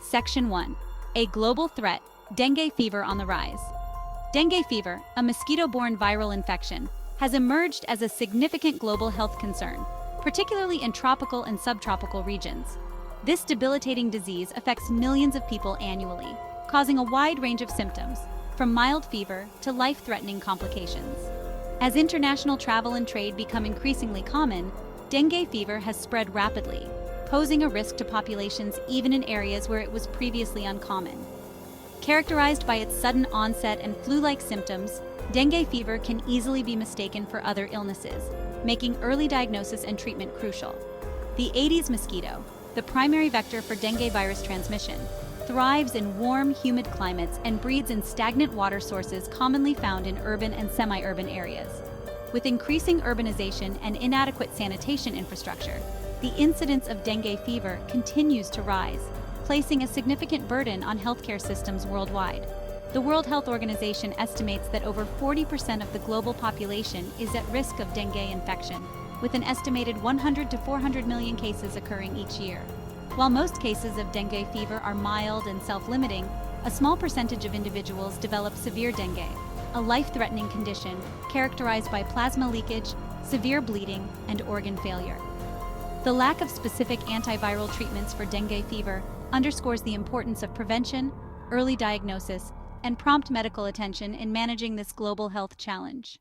Section 1. A global threat, dengue fever on the rise. Dengue fever, a mosquito-borne viral infection, has emerged as a significant global health concern, particularly in tropical and subtropical regions. This debilitating disease affects millions of people annually, causing a wide range of symptoms, from mild fever to life-threatening complications. As international travel and trade become increasingly common, dengue fever has spread rapidly, posing a risk to populations even in areas where it was previously uncommon. Characterized by its sudden onset and flu-like symptoms, dengue fever can easily be mistaken for other illnesses, making early diagnosis and treatment crucial. The Aedes mosquito, the primary vector for dengue virus transmission, thrives in warm, humid climates and breeds in stagnant water sources commonly found in urban and semi-urban areas. With increasing urbanization and inadequate sanitation infrastructure, the incidence of dengue fever continues to rise, placing a significant burden on healthcare systems worldwide. The World Health Organization estimates that over 40% of the global population is at risk of dengue infection, with an estimated 100 to 400 million cases occurring each year. While most cases of dengue fever are mild and self-limiting, a small percentage of individuals develop severe dengue, a life-threatening condition characterized by plasma leakage, severe bleeding, and organ failure. The lack of specific antiviral treatments for dengue fever underscores the importance of prevention, early diagnosis, and prompt medical attention in managing this global health challenge.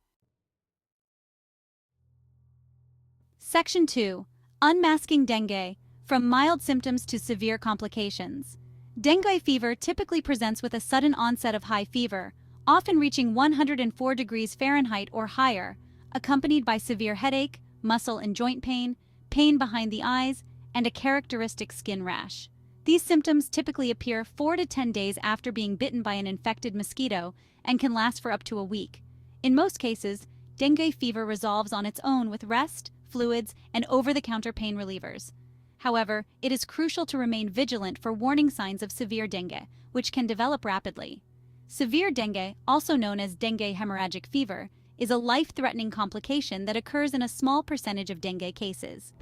Section 2. Unmasking dengue, from mild symptoms to severe complications. Dengue fever typically presents with a sudden onset of high fever, often reaching 104 degrees Fahrenheit or higher, accompanied by severe headache, muscle and joint pain, pain behind the eyes, and a characteristic skin rash. These symptoms typically appear 4 to 10 days after being bitten by an infected mosquito and can last for up to a week. In most cases, dengue fever resolves on its own with rest, fluids, and over-the-counter pain relievers. However, it is crucial to remain vigilant for warning signs of severe dengue, which can develop rapidly. Severe dengue, also known as dengue hemorrhagic fever, is a life-threatening complication that occurs in a small percentage of dengue cases.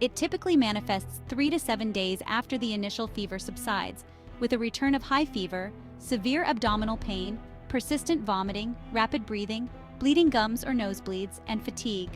It typically manifests 3 to 7 days after the initial fever subsides, with a return of high fever, severe abdominal pain, persistent vomiting, rapid breathing, bleeding gums or nosebleeds, and fatigue.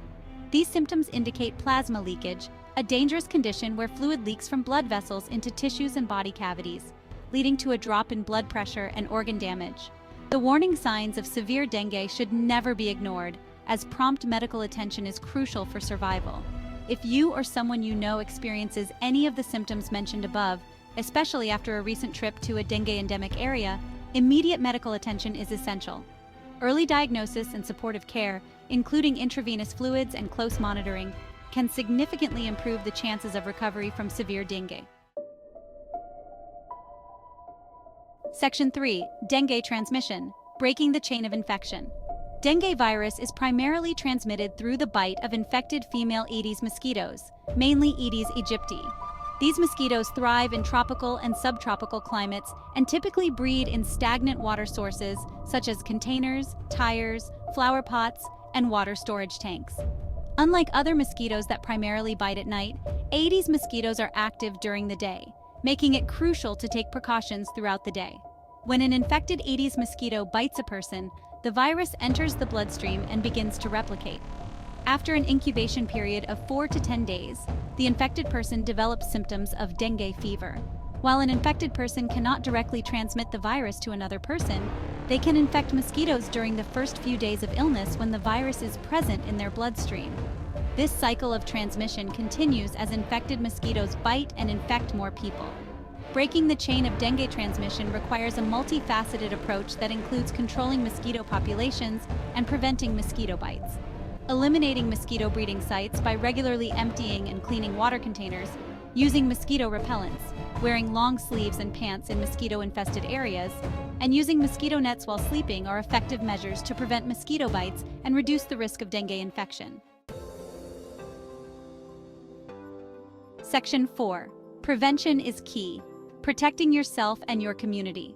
These symptoms indicate plasma leakage, a dangerous condition where fluid leaks from blood vessels into tissues and body cavities, leading to a drop in blood pressure and organ damage. The warning signs of severe dengue should never be ignored, as prompt medical attention is crucial for survival. If you or someone you know experiences any of the symptoms mentioned above, especially after a recent trip to a dengue endemic area, immediate medical attention is essential. Early diagnosis and supportive care, including intravenous fluids and close monitoring, can significantly improve the chances of recovery from severe dengue. Section 3. Dengue transmission, breaking the chain of infection. Dengue virus is primarily transmitted through the bite of infected female Aedes mosquitoes, mainly Aedes aegypti. These mosquitoes thrive in tropical and subtropical climates and typically breed in stagnant water sources such as containers, tires, flower pots, and water storage tanks. Unlike other mosquitoes that primarily bite at night, Aedes mosquitoes are active during the day, making it crucial to take precautions throughout the day. When an infected Aedes mosquito bites a person, the virus enters the bloodstream and begins to replicate. After an incubation period of 4 to 10 days, the infected person develops symptoms of dengue fever. While an infected person cannot directly transmit the virus to another person, they can infect mosquitoes during the first few days of illness when the virus is present in their bloodstream. This cycle of transmission continues as infected mosquitoes bite and infect more people. Breaking the chain of dengue transmission requires a multifaceted approach that includes controlling mosquito populations and preventing mosquito bites. Eliminating mosquito breeding sites by regularly emptying and cleaning water containers, using mosquito repellents, wearing long sleeves and pants in mosquito-infested areas, and using mosquito nets while sleeping are effective measures to prevent mosquito bites and reduce the risk of dengue infection. Section 4. Prevention is key. Protecting yourself and your community.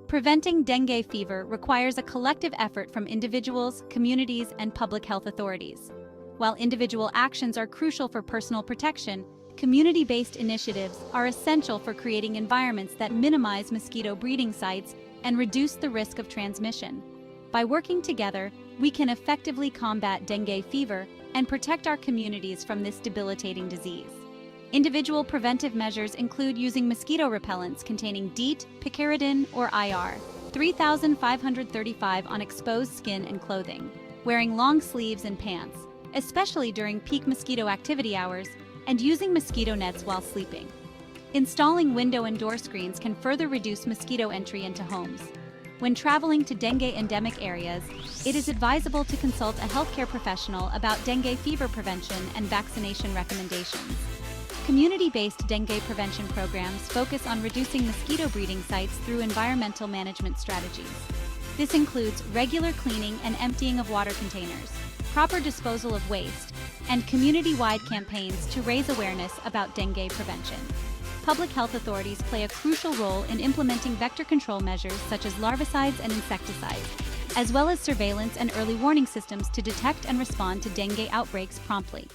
Preventing dengue fever requires a collective effort from individuals, communities, and public health authorities. While individual actions are crucial for personal protection, Community-based initiatives are essential for creating environments that minimize mosquito breeding sites and reduce the risk of transmission. By working together, we can effectively combat dengue fever and protect our communities from this debilitating disease. Individual preventive measures include using mosquito repellents containing DEET, picaridin, or IR 3535 on exposed skin and clothing, wearing long sleeves and pants, especially during peak mosquito activity hours, and using mosquito nets while sleeping. Installing window and door screens can further reduce mosquito entry into homes. When traveling to dengue endemic areas, it is advisable to consult a healthcare professional about dengue fever prevention and vaccination recommendations. Community-based dengue prevention programs focus on reducing mosquito breeding sites through environmental management strategies. This includes regular cleaning and emptying of water containers, proper disposal of waste, and community-wide campaigns to raise awareness about dengue prevention. Public health authorities play a crucial role in implementing vector control measures such as larvicides and insecticides, as well as surveillance and early warning systems to detect and respond to dengue outbreaks promptly.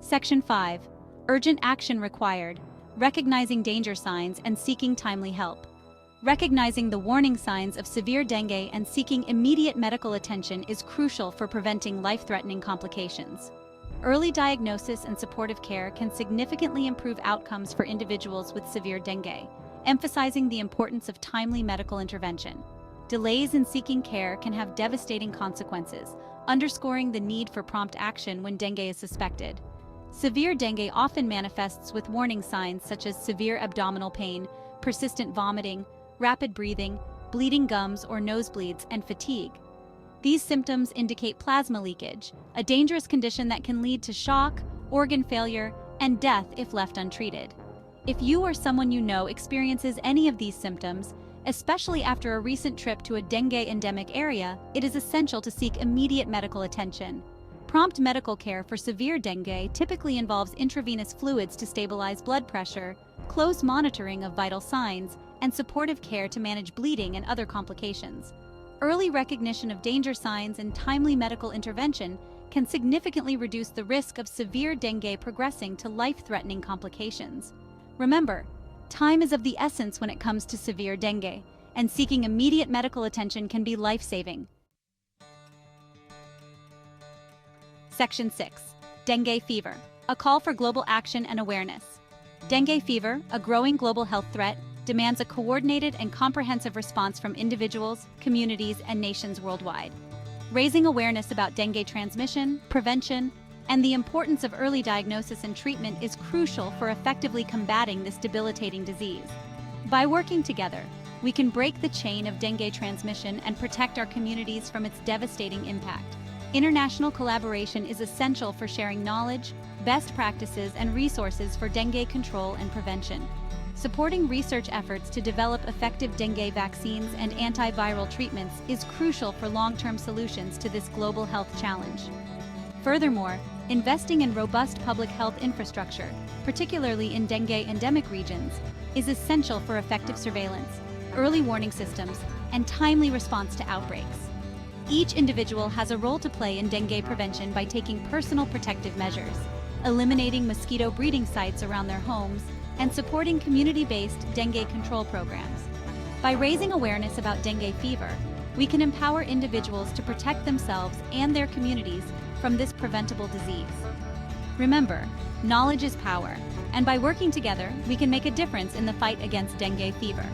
Section 5. Urgent action required. Recognizing danger signs and seeking timely help. Recognizing the warning signs of severe dengue and seeking immediate medical attention is crucial for preventing life-threatening complications. Early diagnosis and supportive care can significantly improve outcomes for individuals with severe dengue, emphasizing the importance of timely medical intervention. Delays in seeking care can have devastating consequences, underscoring the need for prompt action when dengue is suspected. Severe dengue often manifests with warning signs such as severe abdominal pain, persistent vomiting, rapid breathing, bleeding gums or nosebleeds, and fatigue. These symptoms indicate plasma leakage, a dangerous condition that can lead to shock, organ failure, and death if left untreated. If you or someone you know experiences any of these symptoms, especially after a recent trip to a dengue endemic area, it is essential to seek immediate medical attention. Prompt medical care for severe dengue typically involves intravenous fluids to stabilize blood pressure, close monitoring of vital signs, and supportive care to manage bleeding and other complications. Early recognition of danger signs and timely medical intervention can significantly reduce the risk of severe dengue progressing to life-threatening complications. Remember, time is of the essence when it comes to severe dengue, and seeking immediate medical attention can be life-saving. Section 6. Dengue fever. A call for global action and awareness. Dengue fever, a growing global health threat, demands a coordinated and comprehensive response from individuals, communities, and nations worldwide. Raising awareness about dengue transmission, prevention, and the importance of early diagnosis and treatment is crucial for effectively combating this debilitating disease. By working together, we can break the chain of dengue transmission and protect our communities from its devastating impact. International collaboration is essential for sharing knowledge, best practices, and resources for dengue control and prevention. Supporting research efforts to develop effective dengue vaccines and antiviral treatments is crucial for long-term solutions to this global health challenge. Furthermore, investing in robust public health infrastructure, particularly in dengue endemic regions, is essential for effective surveillance, early warning systems, and timely response to outbreaks. Each individual has a role to play in dengue prevention by taking personal protective measures, eliminating mosquito breeding sites around their homes, and supporting community-based dengue control programs. By raising awareness about dengue fever, we can empower individuals to protect themselves and their communities from this preventable disease. Remember, knowledge is power, and by working together, we can make a difference in the fight against dengue fever.